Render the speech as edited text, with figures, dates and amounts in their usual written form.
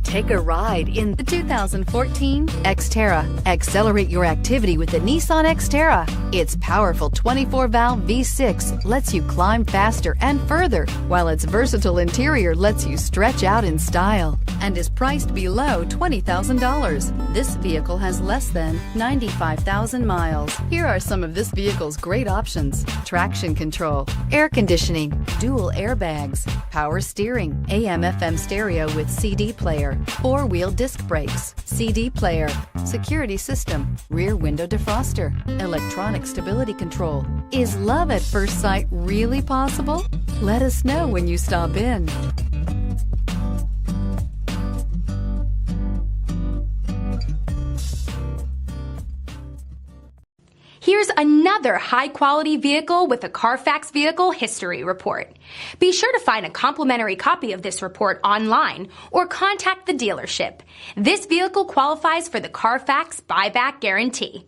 Take a ride in the 2014 Xterra. Accelerate your activity with the Nissan Xterra. Its powerful 24-valve V6 lets you climb faster and further, while its versatile interior lets you stretch out in style and is priced below $20,000. This vehicle has less than 95,000 miles. Here are some of this vehicle's great options: traction control, air conditioning, dual airbags, power steering, AM/FM stereo with CD player, four-wheel disc brakes, CD player, security system, rear window defroster, electronic stability control. Is love at first sight really possible? Let us know when you stop in. Here's another high-quality vehicle with a Carfax Vehicle History Report. Be sure to find a complimentary copy of this report online or contact the dealership. This vehicle qualifies for the Carfax Buyback Guarantee.